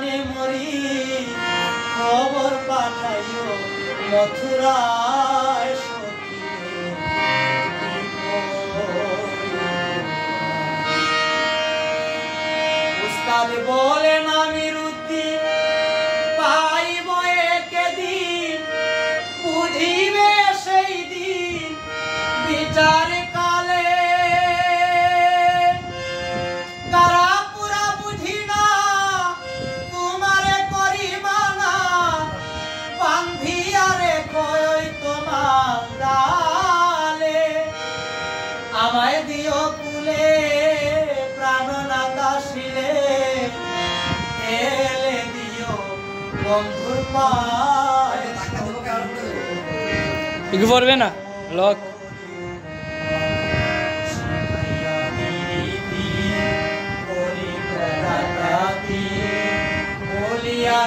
প্রাণে মরি খবর পাঠাইও মথুরায় উস্তাদ বলেন আমিরুদ্দিন পাইব একদিন বুঝিবে সেই দিন বিচার কালে কারা পুরা বুঝি না তোমারে করিবা না বান্ধিয়া রেখো ওই তোমার ডালে আমায় দিও কুলে প্রাণনাথ আসিলে এলে দিও বন্ধুর পায় একটু পড়বে না লক বলিয়া